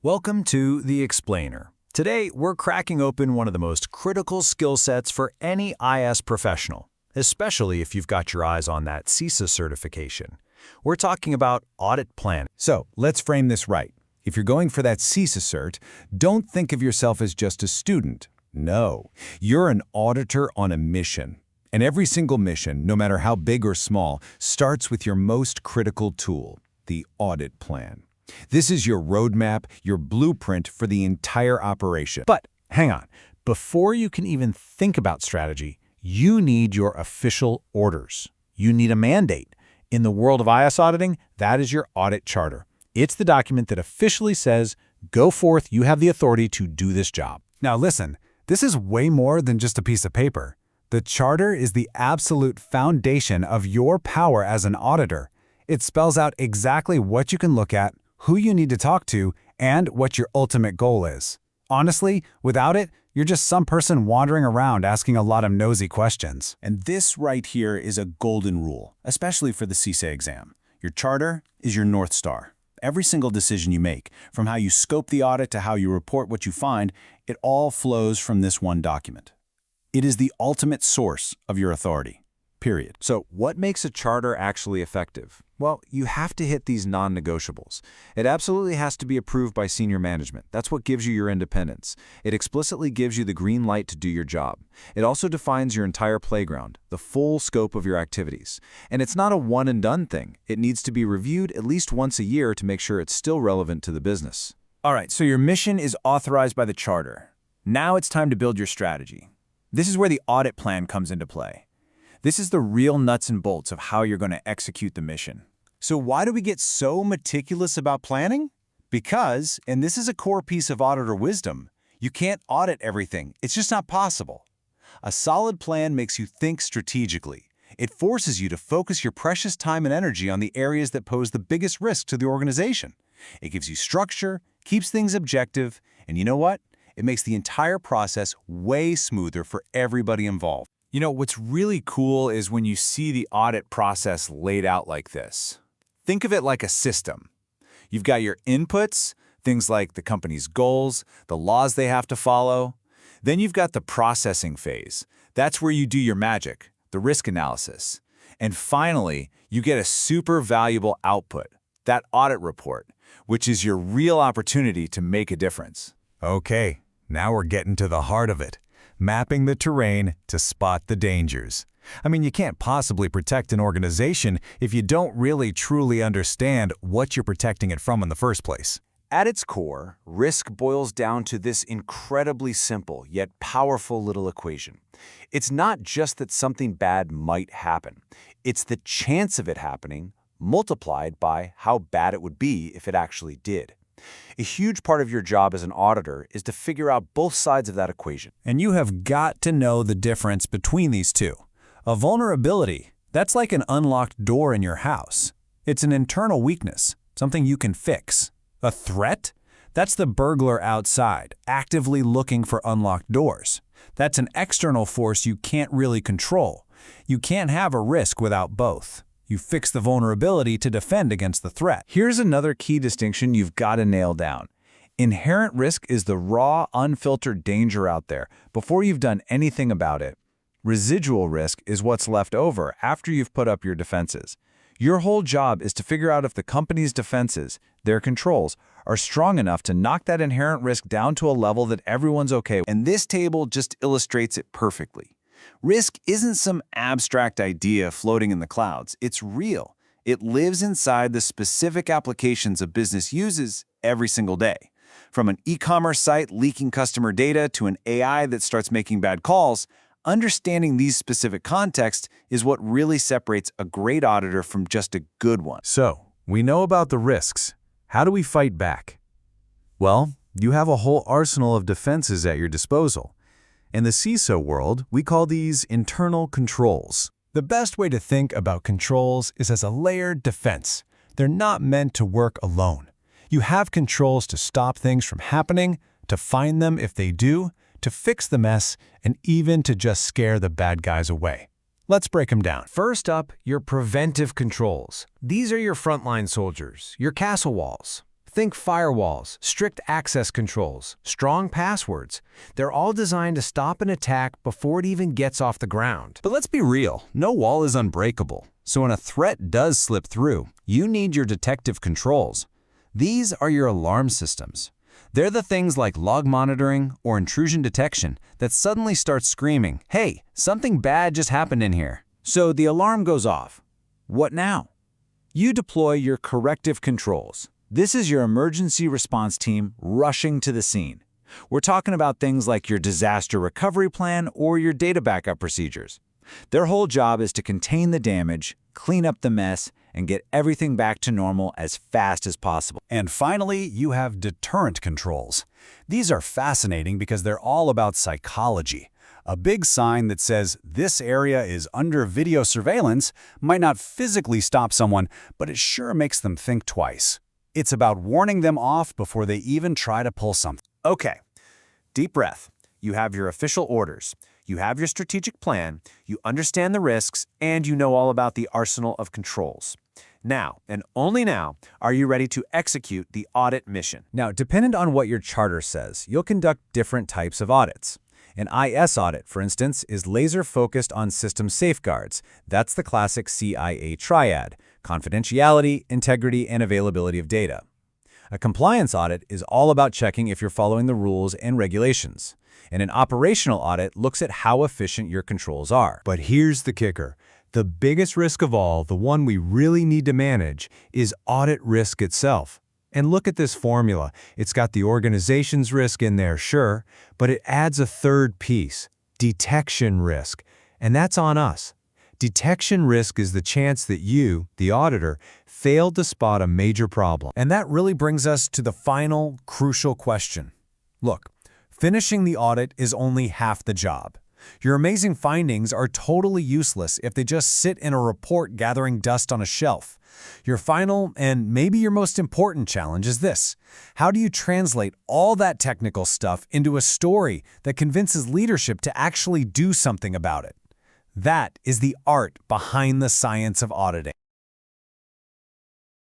Welcome to The Explainer. Today, we're cracking open one of the most critical skill sets for any IS professional, especially if you've got your eyes on that CISA certification. We're talking about audit planning. So, let's frame this right. If you're going for that CISA cert, don't think of yourself as just a student. No, you're an auditor on a mission. And every single mission, no matter how big or small, starts with your most critical tool, the audit plan. This is your roadmap, your blueprint for the entire operation. But hang on, before you can even think about strategy, you need your official orders. You need a mandate. In the world of IS auditing, that is your audit charter. It's the document that officially says, go forth, you have the authority to do this job. Now listen, this is way more than just a piece of paper. The charter is the absolute foundation of your power as an auditor. It spells out exactly what you can look at, who you need to talk to, and what your ultimate goal is. Honestly, without it, you're just some person wandering around asking a lot of nosy questions. And this right here is a golden rule, especially for the CISA exam. Your charter is your North Star. Every single decision you make, from how you scope the audit to how you report what you find, it all flows from this one document. It is the ultimate source of your authority, period. So what makes a charter actually effective? Well, you have to hit these non-negotiables. It absolutely has to be approved by senior management. That's what gives you your independence. It explicitly gives you the green light to do your job. It also defines your entire playground, the full scope of your activities. And it's not a one-and-done thing. It needs to be reviewed at least once a year to make sure it's still relevant to the business. All right, so your mission is authorized by the charter. Now it's time to build your strategy. This is where the audit plan comes into play. This is the real nuts and bolts of how you're going to execute the mission. So why do we get so meticulous about planning? Because, and this is a core piece of auditor wisdom, you can't audit everything. It's just not possible. A solid plan makes you think strategically. It forces you to focus your precious time and energy on the areas that pose the biggest risk to the organization. It gives you structure, keeps things objective, and you know what? It makes the entire process way smoother for everybody involved. You know, what's really cool is when you see the audit process laid out like this. Think of it like a system. You've got your inputs, things like the company's goals, the laws they have to follow. Then you've got the processing phase. That's where you do your magic, the risk analysis. And finally, you get a super valuable output, that audit report, which is your real opportunity to make a difference. Okay, now we're getting to the heart of it. Mapping the terrain to spot the dangers. I mean, you can't possibly protect an organization if you don't really truly understand what you're protecting it from in the first place. At its core, risk boils down to this incredibly simple yet powerful little equation. It's not just that something bad might happen. It's the chance of it happening multiplied by how bad it would be if it actually did. A huge part of your job as an auditor is to figure out both sides of that equation. And you have got to know the difference between these two. A vulnerability, that's like an unlocked door in your house. It's an internal weakness, something you can fix. A threat? That's the burglar outside, actively looking for unlocked doors. That's an external force you can't really control. You can't have a risk without both. You fix the vulnerability to defend against the threat. Here's another key distinction you've got to nail down. Inherent risk is the raw, unfiltered danger out there before you've done anything about it. Residual risk is what's left over after you've put up your defenses. Your whole job is to figure out if the company's defenses, their controls, are strong enough to knock that inherent risk down to a level that everyone's okay with. And this table just illustrates it perfectly. Risk isn't some abstract idea floating in the clouds. It's real. It lives inside the specific applications a business uses every single day. From an e-commerce site leaking customer data to an AI that starts making bad calls, understanding these specific contexts is what really separates a great auditor from just a good one. So, we know about the risks. How do we fight back? Well, you have a whole arsenal of defenses at your disposal. In the CISA world, we call these internal controls. The best way to think about controls is as a layered defense. They're not meant to work alone. You have controls to stop things from happening, to find them if they do, to fix the mess, and even to just scare the bad guys away. Let's break them down. First up, your preventive controls. These are your frontline soldiers, your castle walls. Think firewalls, strict access controls, strong passwords. They're all designed to stop an attack before it even gets off the ground. But let's be real, no wall is unbreakable. So when a threat does slip through, you need your detective controls. These are your alarm systems. They're the things like log monitoring or intrusion detection that suddenly start screaming, "Hey, something bad just happened in here." So the alarm goes off. What now? You deploy your corrective controls. This is your emergency response team rushing to the scene. We're talking about things like your disaster recovery plan or your data backup procedures. Their whole job is to contain the damage, clean up the mess, and get everything back to normal as fast as possible. And finally, you have deterrent controls. These are fascinating because they're all about psychology. A big sign that says this area is under video surveillance might not physically stop someone, but it sure makes them think twice. It's about warning them off before they even try to pull something. Okay, deep breath. You have your official orders. You have your strategic plan, you understand the risks, and you know all about the arsenal of controls. Now, and only now, are you ready to execute the audit mission. Now, dependent on what your charter says, you'll conduct different types of audits. An IS audit, for instance, is laser-focused on system safeguards. That's the classic CIA triad: confidentiality, integrity, and availability of data. A compliance audit is all about checking if you're following the rules and regulations. And an operational audit looks at how efficient your controls are. But here's the kicker. The biggest risk of all, the one we really need to manage, is audit risk itself. And look at this formula. It's got the organization's risk in there, sure, but it adds a third piece: detection risk. And that's on us. Detection risk is the chance that you, the auditor, failed to spot a major problem. And that really brings us to the final, crucial question. Look, finishing the audit is only half the job. Your amazing findings are totally useless if they just sit in a report gathering dust on a shelf. Your final, and maybe your most important challenge is this: how do you translate all that technical stuff into a story that convinces leadership to actually do something about it? That is the art behind the science of auditing.